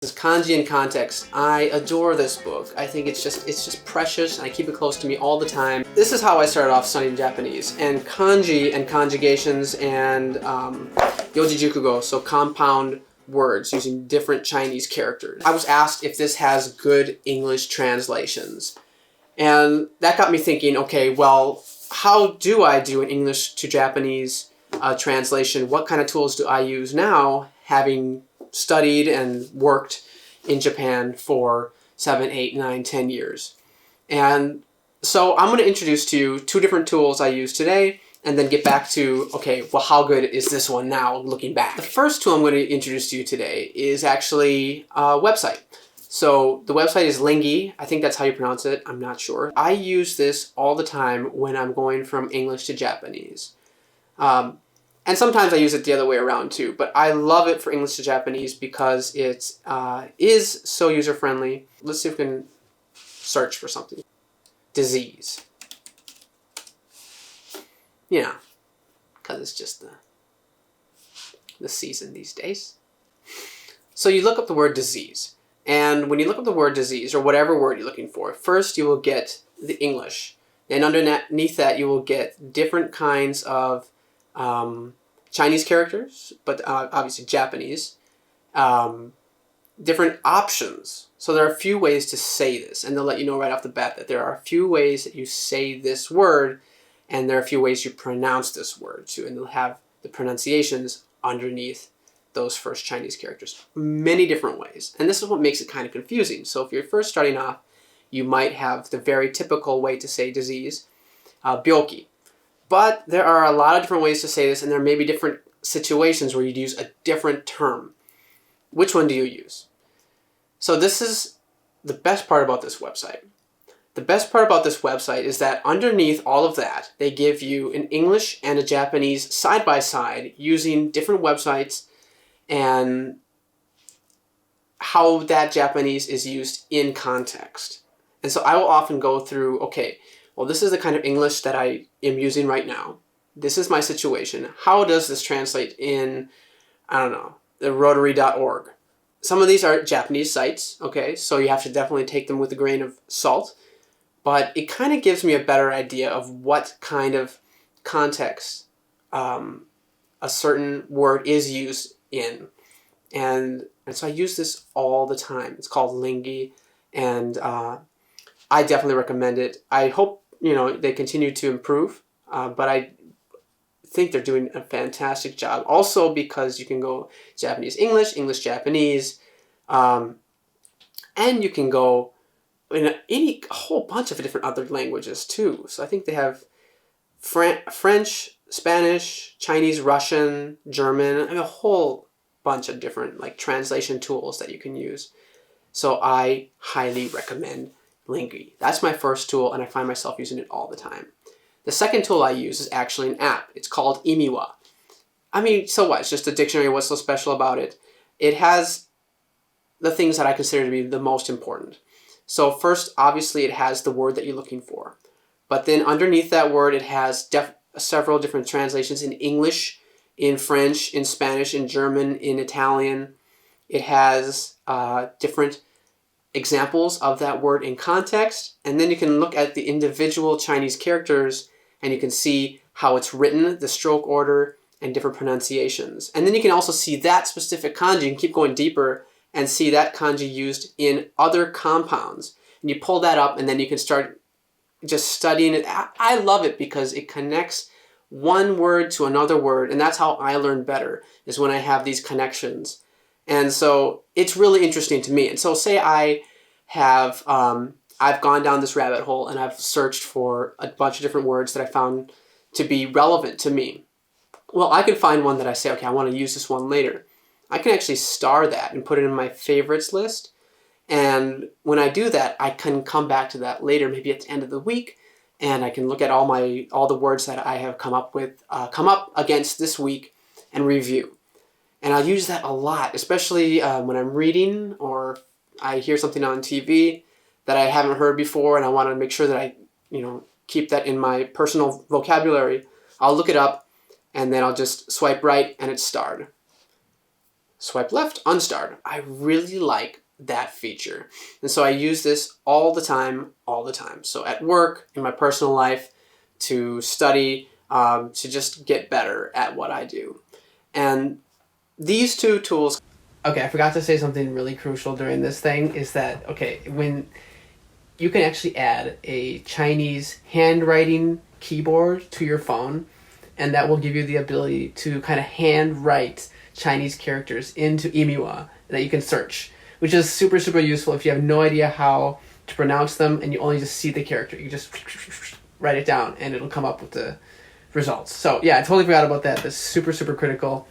This Kanji in Context. I adore this book. I think it's just precious, and I keep it close to me all the time. This is how I started off studying Japanese, and kanji and conjugations and yojijukugo, so compound words using different Chinese characters. I was asked if this has good English translations, and that got me thinking, okay, well, how do I do an English to Japanese translation? What kind of tools do I use now, having studied and worked in Japan for 7, 8, 9, 10 years. And so I'm going to introduce to you 2 different tools I use today, and then get back to, okay, well, how good is this one now looking back? The first tool I'm going to introduce to you today is actually a website. So the website is Lingi. I think that's how you pronounce it. I'm not sure. I use this all the time when I'm going from English to Japanese. And sometimes I use it the other way around too, but I love it for English to Japanese because it is so user-friendly. Let's see if we can search for something. Disease. Yeah, because it's just the season these days. So you look up the word disease. And when you look up the word disease, or whatever word you're looking for, first you will get the English. And underneath that you will get different kinds of Chinese characters, but obviously Japanese, different options. So there are a few ways to say this, and they'll let you know right off the bat that there are a few ways that you say this word, and there are a few ways you pronounce this word too, and they'll have the pronunciations underneath those first Chinese characters. Many different ways, and this is what makes it kind of confusing. So if you're first starting off, you might have the very typical way to say disease, byoki. But there are a lot of different ways to say this, and there may be different situations where you'd use a different term. Which one do you use? So this is the best part about this website. The best part about this website is that underneath all of that, they give you an English and a Japanese side by side using different websites and how that Japanese is used in context. And so I will often go through, okay, well, this is the kind of English that I am using right now. This is my situation. How does this translate in, I don't know, the rotary.org? Some of these are Japanese sites, okay, so you have to definitely take them with a grain of salt, but it kind of gives me a better idea of what kind of context a certain word is used in. And so I use this all the time. It's called Lingi, and I definitely recommend it. I hope they continue to improve, but I think they're doing a fantastic job. Also because you can go Japanese English, English Japanese, and you can go in a whole bunch of different other languages too. So I think they have French, Spanish, Chinese, Russian, German, and a whole bunch of different translation tools that you can use. So I highly recommend Lingi. That's my first tool, and I find myself using it all the time. The second tool I use is actually an app. It's called Imiwa. I mean, so what? It's just a dictionary. What's so special about it? It has the things that I consider to be the most important. So first, obviously, it has the word that you're looking for. But then underneath that word, it has several different translations in English, in French, in Spanish, in German, in Italian. It has different examples of that word in context, and then you can look at the individual Chinese characters and you can see how it's written, the stroke order, and different pronunciations. And then you can also see that specific kanji and keep going deeper and see that kanji used in other compounds. And you pull that up and then you can start just studying it. I love it because it connects one word to another word, and that's how I learn better, is when I have these connections. And so it's really interesting to me. And so say I have, I've gone down this rabbit hole and I've searched for a bunch of different words that I found to be relevant to me. Well, I can find one that I say, okay, I want to use this one later. I can actually star that and put it in my favorites list. And when I do that, I can come back to that later, maybe at the end of the week, and I can look at all the words that I have come up against this week and review. And I'll use that a lot, especially when I'm reading or I hear something on TV that I haven't heard before and I want to make sure that I, keep that in my personal vocabulary. I'll look it up and then I'll just swipe right and it's starred. Swipe left, unstarred. I really like that feature. And so I use this all the time. So at work, in my personal life, to study, to just get better at what I do. And these two tools... Okay, I forgot to say something really crucial during this thing is that, okay, when you can actually add a Chinese handwriting keyboard to your phone, and that will give you the ability to kind of hand write Chinese characters into Emiwa that you can search, which is super, super useful if you have no idea how to pronounce them and you only just see the character. You just write it down and it'll come up with the results. So yeah, I totally forgot about that. That's super, super critical.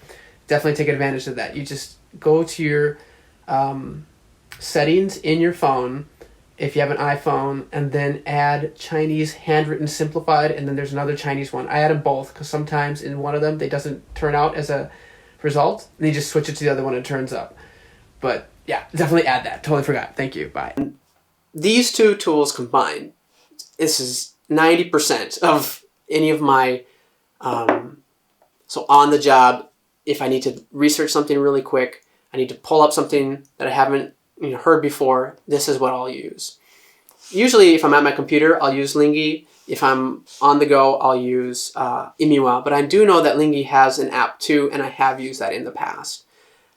Definitely take advantage of that. You just go to your settings in your phone, if you have an iPhone, and then add Chinese handwritten simplified, and then there's another Chinese one. I add them both because sometimes in one of them they doesn't turn out as a result, and you just switch it to the other one and it turns up. But yeah, definitely add that. Totally forgot. Thank you. Bye. These two tools combined, this is 90% of any of my so on the job. If I need to research something really quick, I need to pull up something that I haven't heard before, this is what I'll use. Usually if I'm at my computer, I'll use Lingi. If I'm on the go, I'll use Emiwa. But I do know that Lingi has an app too, and I have used that in the past.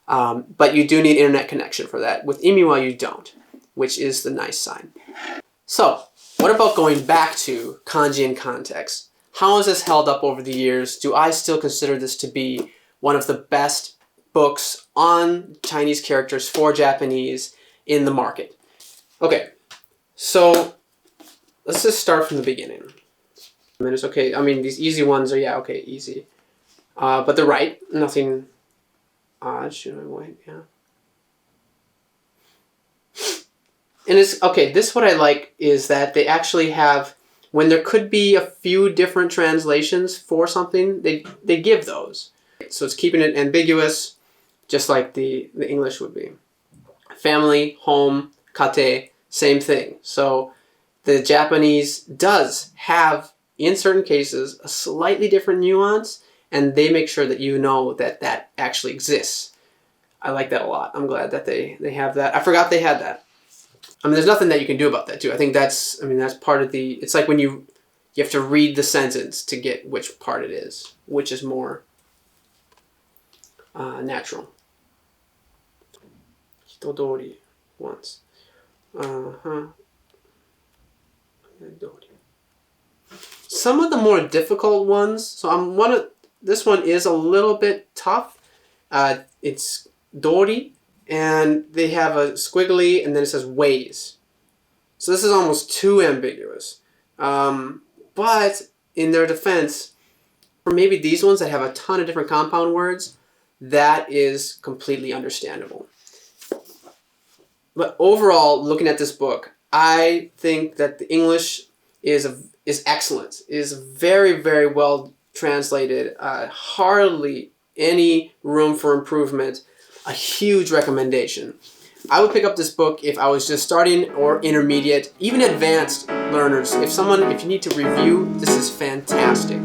But you do need internet connection for that. With Emiwa, you don't, which is the nice side. So what about going back to kanji and context? How has this held up over the years? Do I still consider this to be one of the best books on Chinese characters for Japanese in the market? Okay, so let's just start from the beginning. I mean, it's okay. I mean, these easy ones are, yeah, okay, easy. But they're right. Nothing odd. Should I wait? Yeah. And it's, okay, this what I like is that they actually have, when there could be a few different translations for something, they give those. So it's keeping it ambiguous, just like the English would be. Family, home, kate, same thing. So the Japanese does have, in certain cases, a slightly different nuance, and they make sure that you know that that actually exists. I like that a lot. I'm glad that they have that. I forgot they had that. I mean, there's nothing that you can do about that too. I think that's part of the, it's like when you have to read the sentence to get which part it is, which is more natural. Hitodori, once. Some of the more difficult ones, so this one is a little bit tough. It's dori, and they have a squiggly, and then it says ways. So this is almost too ambiguous. But in their defense, for maybe these ones that have a ton of different compound words, that is completely understandable. But overall, looking at this book, I think that the English is excellent. It is very, very well translated. Hardly any room for improvement. A huge recommendation. I would pick up this book if I was just starting or intermediate, even advanced learners. If you need to review, this is fantastic.